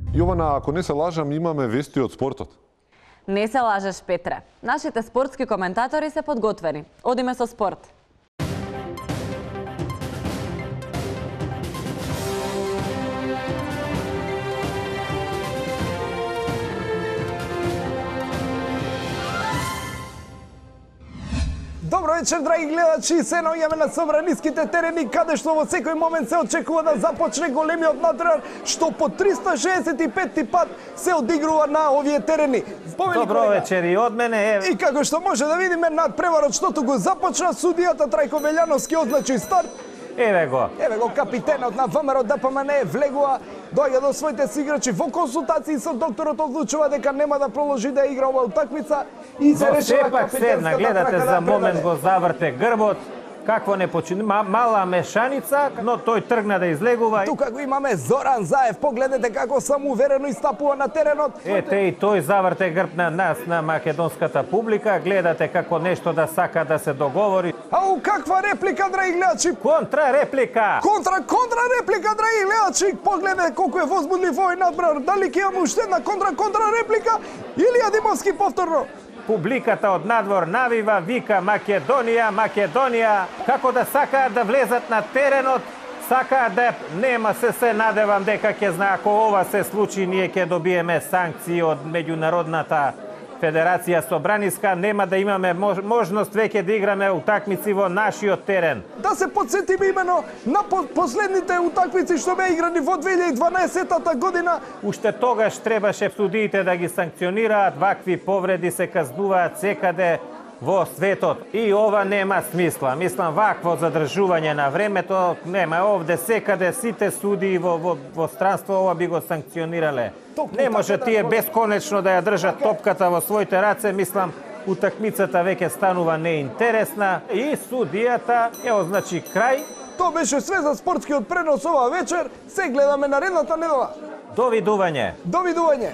Јована, ако не се лажам, имаме вести од спортот. Не се лажеш, Петре. Нашите спортски коментатори се подготвени. Одиме со спорт. Добро вечер, драги гледачи, се наоѓаме на собраниските терени, каде што во секој момент се очекува да започне големиот натпревар, што по 365 пат се одигрува на овие терени. Добро вечер и од мене. И како што може да видиме, натпреварот штото го започна, судијата Трајко Белјановски означи старт. Еве го капитенот на ВМРО ДПМН влегува, доаѓа до своите играчи во консултации со докторот, одлучува дека нема да продолжи да игра оваа утакмица и се решава капитенската седна, гледате за момент го заврте грбот. Какво не почини, мала мешаница, но тој тргна да излегува. Тука го имаме Зоран Заев, погледнете како самоуверено истапува на теренот. Ете и тој заврте грб на нас, на македонската публика, гледате како нешто да сака да се договори. Ау, каква реплика, драги гледачи! Контрареплика! Контрареплика, драги гледачи! Погледнете колку е возбудлив овој надбрар. Дали ќе имаме уште една контрареплика? Илија Димовски повторно. Публиката од надвор навива, вика Македонија, Македонија, како да сакаат да влезат на теренот, сакаат да нема се надевам дека ќе знае ако ова се случи, ние ќе добиеме санкции од меѓународната Федерација Собраниска, нема да имаме можност веќе да играме утакмици во нашиот терен. Да се подсетиме имено на последните утакмици што беа играни во 2012 година. Уште тогаш требаше судиите да ги санкционираат, вакви повреди се казнуваат секаде во светот. И ова нема смисла. Мислам, вакво задржување на времето нема. Овде секаде сите судии во странство ова би го санкционирале. Не може тие бесконечно да ја држат топката во своите раце. Мислам, утакмицата веќе станува неинтересна и судијата е означи крај. Тоа беше све за спортскиот пренос оваа вечер. Се гледаме наредната недела. Довидување. Довидување.